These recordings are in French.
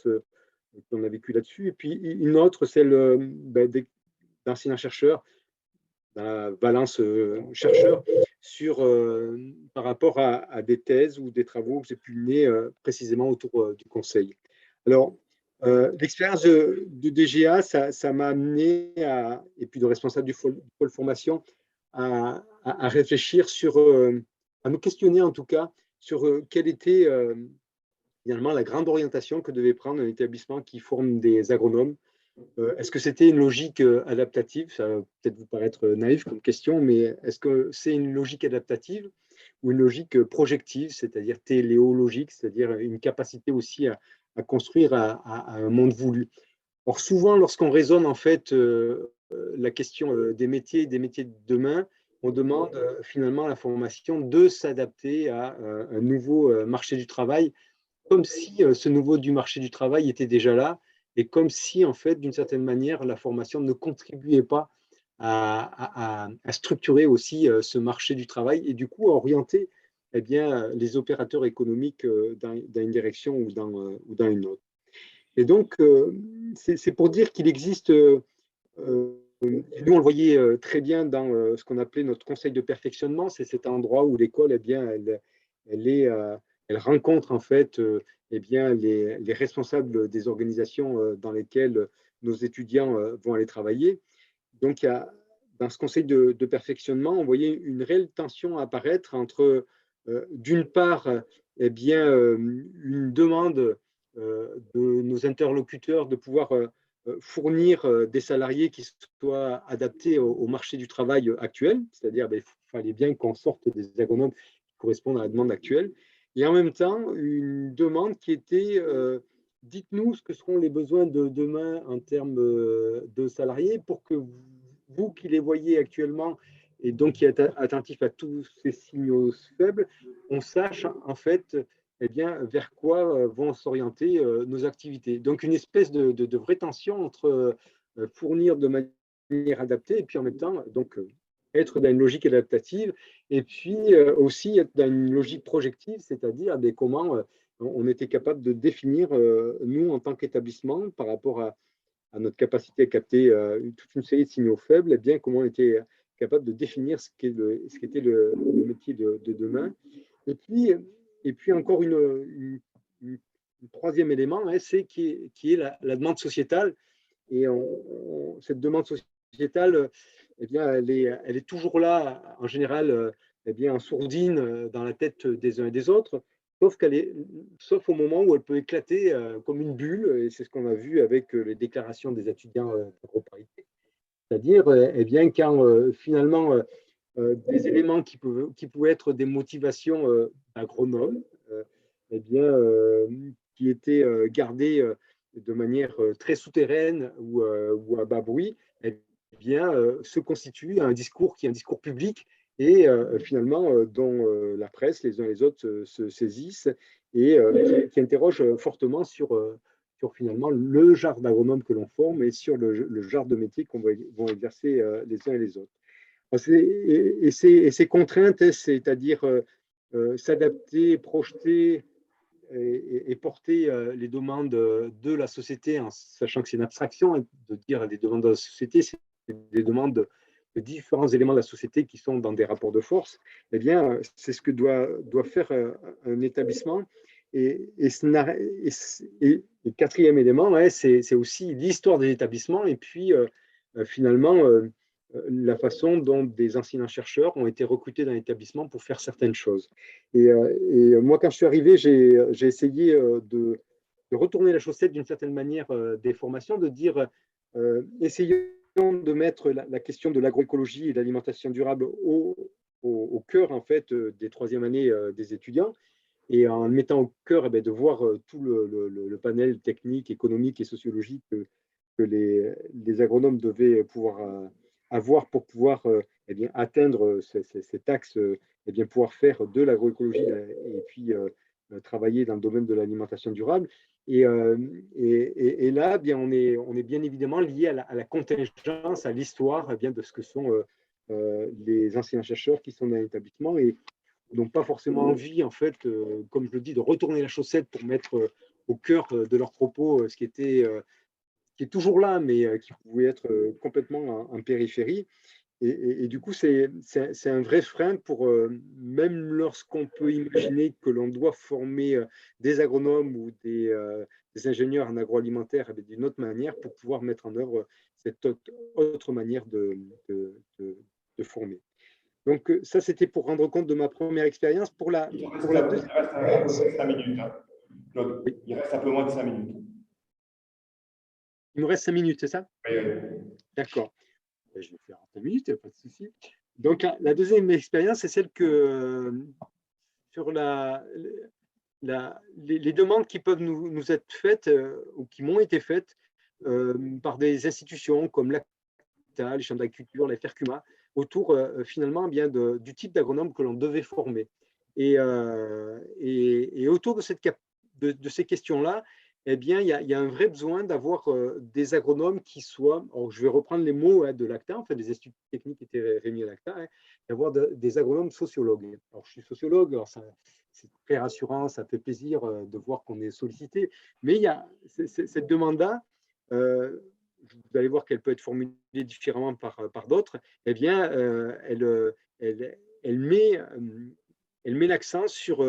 expériences qu'on a vécues là-dessus. Et puis une autre, celle d'enseignants-chercheurs, dans la balance chercheur, par rapport à des thèses ou des travaux que j'ai pu mener précisément autour du conseil. Alors, l'expérience de DGA, ça m'a amené et puis de responsable du pôle formation, à réfléchir à nous questionner en tout cas, sur quelle était finalement la grande orientation que devait prendre un établissement qui forme des agronomes. Est-ce que c'était une logique adaptative? Ça va peut-être vous paraître naïf comme question, mais est-ce que c'est une logique adaptative ou une logique projective, c'est-à-dire téléologique, c'est-à-dire une capacité aussi à construire à un monde voulu? Or, souvent, lorsqu'on raisonne en fait la question des métiers de demain, on demande finalement à la formation de s'adapter à un nouveau marché du travail, comme si ce nouveau du marché du travail était déjà là, et comme si, en fait, d'une certaine manière, la formation ne contribuait pas à structurer aussi ce marché du travail et du coup à orienter eh bien, les opérateurs économiques dans une direction ou dans une autre. Et donc, c'est pour dire qu'il existe, nous on le voyait très bien dans ce qu'on appelait notre conseil de perfectionnement, c'est cet endroit où l'école, eh bien, elle rencontre en fait eh bien, les responsables des organisations dans lesquelles nos étudiants vont aller travailler. Donc, dans ce conseil de perfectionnement, on voyait une réelle tension apparaître entre, d'une part, eh bien, une demande de nos interlocuteurs de pouvoir fournir des salariés qui soient adaptés au marché du travail actuel, c'est-à-dire il fallait bien qu'on sorte des agronomes qui correspondent à la demande actuelle, et en même temps une demande qui était dites-nous ce que seront les besoins de demain en termes de salariés pour que vous qui les voyez actuellement et donc qui êtes attentif à tous ces signaux faibles, on sache en fait eh bien, vers quoi vont s'orienter nos activités. Donc une espèce de vraie tension entre fournir de manière adaptée et puis en même temps donc, être dans une logique adaptative et puis aussi être dans une logique projective, c'est-à-dire comment on était capable de définir, nous, en tant qu'établissement, par rapport à notre capacité à capter toute une série de signaux faibles, eh bien, comment on était capable de définir ce qu'était le métier de demain. Et puis, et puis encore une troisième élément, hein, c'est qui est la demande sociétale. Et cette demande sociétale, eh bien, elle est toujours là, en général, eh bien, en sourdine dans la tête des uns et des autres, sauf au moment où elle peut éclater comme une bulle, et c'est ce qu'on a vu avec les déclarations des étudiants d'AgroParité. C'est-à-dire, eh bien, quand finalement, des éléments qui pouvaient être des motivations agronomes, eh bien, qui étaient gardés de manière très souterraine ou à bas bruit, eh bien, se constitue un discours qui est un discours public et finalement dont la presse, les uns et les autres, se saisissent et qui interroge fortement sur finalement le genre d'agronome que l'on forme et sur le genre de métier qu'on vont exercer les uns et les autres. Et ces contraintes, hein, c'est-à-dire s'adapter, projeter et porter les demandes de la société, en sachant que c'est une abstraction hein, de dire les demandes de la société, c'est des demandes de différents éléments de la société qui sont dans des rapports de force, eh bien, c'est ce que doit faire un établissement. Et le quatrième élément, ouais, c'est aussi l'histoire des établissements et puis finalement la façon dont des enseignants-chercheurs ont été recrutés dans l'établissement pour faire certaines choses. Et moi, quand je suis arrivé, j'ai essayé de retourner la chaussette d'une certaine manière des formations, de dire essayons de mettre la question de l'agroécologie et de l'alimentation durable au cœur en fait des troisième années des étudiants et en mettant au cœur de voir tout le panel technique, économique et sociologique que les agronomes devaient pouvoir avoir pour pouvoir bien, atteindre cet axe, bien, pouvoir faire de l'agroécologie et puis travailler dans le domaine de l'alimentation durable. Et là, bien, on est bien évidemment lié à la contingence, à l'histoire bien, de ce que sont les enseignants-chercheurs qui sont dans l'établissement et n'ont pas forcément envie, en fait, comme je le dis, de retourner la chaussette pour mettre au cœur de leurs propos, ce qui est toujours là, mais qui pouvait être complètement en périphérie. Et du coup, c'est un vrai frein pour, même lorsqu'on peut imaginer que l'on doit former des agronomes ou des ingénieurs en agroalimentaire d'une autre manière pour pouvoir mettre en œuvre cette autre manière de former. Donc, ça, c'était pour rendre compte de ma première expérience. Pour la deuxième. Il reste un peu moins de 5 minutes. Hein. Claude, Oui. il reste un peu moins de 5 minutes. Il me reste 5 minutes, c'est ça? Oui. D'accord. Je vais faire 5 minutes, il n'y a pas de souci. Donc, la deuxième expérience, c'est celle que sur les demandes qui peuvent nous être faites ou qui m'ont été faites par des institutions comme l'ACTA, les chambres d'agriculture, la FRCUMA, autour finalement bien du type d'agronome que l'on devait former. Et autour de ces questions-là, eh bien, il y a un vrai besoin d'avoir des agronomes qui soient, alors je vais reprendre les mots de l'ACTA, en fait, des instituts techniques qui étaient réunis à l'ACTA, d'avoir des agronomes sociologues. Alors, je suis sociologue, alors c'est très rassurant, ça fait plaisir de voir qu'on est sollicité, mais il y a cette demande-là, vous allez voir qu'elle peut être formulée différemment par d'autres, eh bien, elle met l'accent sur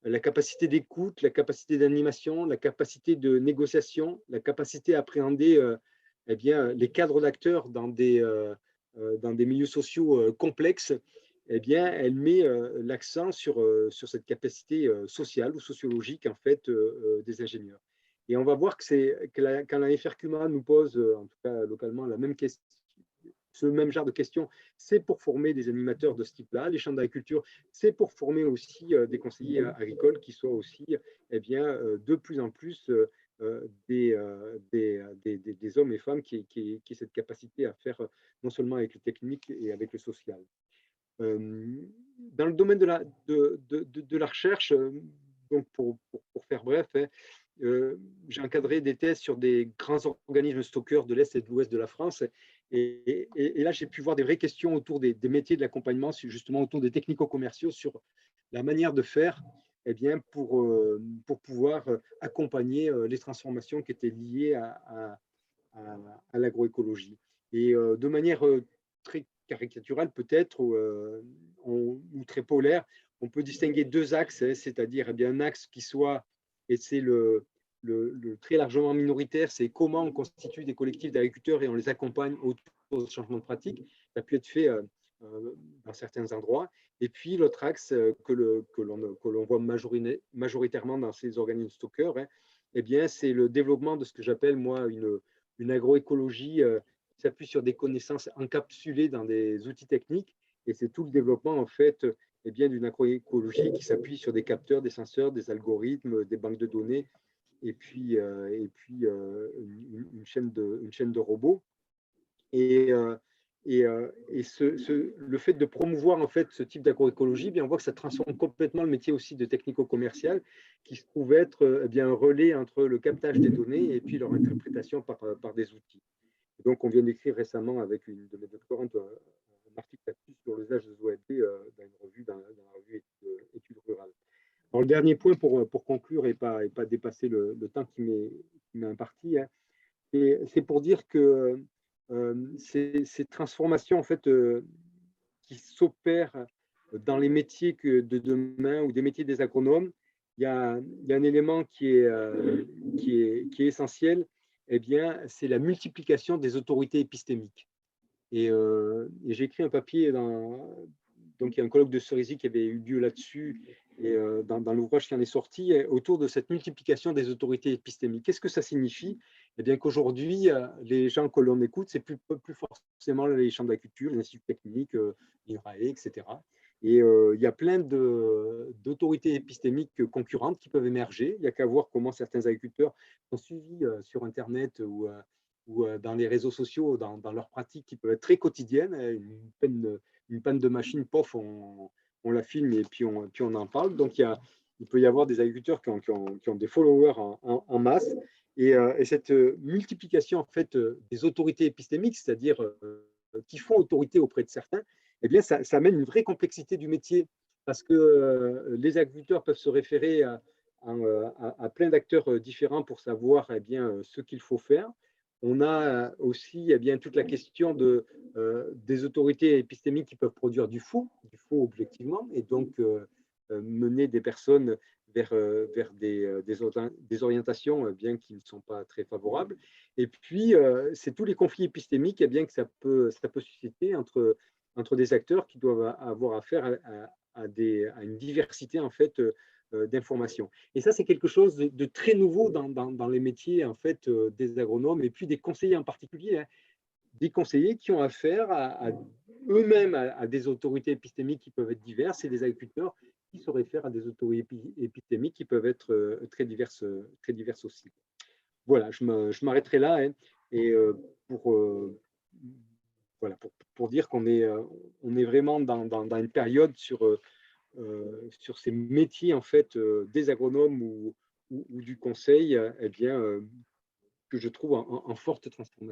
la capacité d'écoute, la capacité d'animation, la capacité de négociation, la capacité à appréhender eh bien, les cadres d'acteurs dans des milieux sociaux complexes. Eh bien, elle met l'accent sur cette capacité sociale ou sociologique en fait, des ingénieurs. Et on va voir quand la FRQMA nous pose, en tout cas localement, la même question, ce même genre de questions, c'est pour former des animateurs de ce type-là. Les chambres d'agriculture, c'est pour former aussi des conseillers agricoles qui soient aussi eh bien, de plus en plus des hommes et femmes qui aient cette capacité à faire non seulement avec le technique et avec le social. Dans le domaine de la recherche, donc pour faire bref, j'ai encadré des thèses sur des grands organismes stockeurs de l'Est et de l'Ouest de la France. Et là, j'ai pu voir des vraies questions autour des métiers de l'accompagnement, justement autour des technico-commerciaux, sur la manière de faire eh bien, pour pouvoir accompagner les transformations qui étaient liées à l'agroécologie. Et de manière très caricaturale peut-être, ou très polaire, on peut distinguer deux axes, c'est-à-dire eh bien, un axe qui soit, et c'est le très largement minoritaire, c'est comment on constitue des collectifs d'agriculteurs et on les accompagne autour de changements de pratique. Ça a pu être fait dans certains endroits. Et puis l'autre axe que l'on voit majoritairement dans ces organismes stockeurs, eh bien, c'est le développement de ce que j'appelle moi une agroécologie qui s'appuie sur des connaissances encapsulées dans des outils techniques. Et c'est tout le développement en fait eh bien, d'une agroécologie qui s'appuie sur des capteurs, des senseurs, des algorithmes, des banques de données et puis une chaîne de robots. Et le fait de promouvoir en fait ce type d'agroécologie, bien on voit que ça transforme complètement le métier aussi de technico-commercial, qui se trouve être eh bien un relais entre le captage des données et puis leur interprétation par des outils. Et donc, on vient d'écrire récemment avec une de mes doctorantes un article là-dessus sur l'usage des OLT dans la revue Études rurales. Alors, le dernier point pour conclure et pas dépasser le temps qui m'est imparti, c'est pour dire que ces transformations en fait, qui s'opèrent dans les métiers de demain ou des métiers des agronomes, il y a un élément qui est essentiel, eh bien, c'est la multiplication des autorités épistémiques. Et j'ai écrit un papier donc il y a un colloque de Cerisy qui avait eu lieu là-dessus, et dans l'ouvrage qui en est sorti, autour de cette multiplication des autorités épistémiques. Qu'est-ce que ça signifie? Eh bien qu'aujourd'hui, les gens que l'on écoute, c'est plus forcément les chambres d'agriculture, les instituts techniques, l'INRAE, etc. Et il y a plein d'autorités épistémiques concurrentes qui peuvent émerger. Il n'y a qu'à voir comment certains agriculteurs sont suivis sur Internet ou dans les réseaux sociaux, dans leurs pratiques qui peuvent être très quotidiennes. Une panne de machine, pof, on la filme et puis on en parle. Donc, il peut y avoir des agriculteurs qui ont des followers en masse. Et cette multiplication en fait, des autorités épistémiques, c'est-à-dire qui font autorité auprès de certains, eh bien, ça amène une vraie complexité du métier parce que les agriculteurs peuvent se référer à plein d'acteurs différents pour savoir eh bien, ce qu'il faut faire. On a aussi eh bien, toute la question des autorités épistémiques qui peuvent produire du faux objectivement, et donc mener des personnes vers des orientations bien qui ne sont pas très favorables. Et puis, c'est tous les conflits épistémiques bien, que ça peut susciter entre des acteurs qui doivent avoir affaire à une diversité en fait, d'informations. Et ça, c'est quelque chose de très nouveau dans les métiers en fait, des agronomes et puis des conseillers en particulier, hein. Des conseillers qui ont affaire à eux-mêmes à des autorités épistémiques qui peuvent être diverses et des agriculteurs qui se réfèrent à des autorités épistémiques qui peuvent être très diverses aussi. Voilà, je m'arrêterai là, hein, et pour, voilà, pour dire on est vraiment dans une période sur ces métiers en fait, des agronomes ou du conseil, eh bien, que je trouve en forte transformation.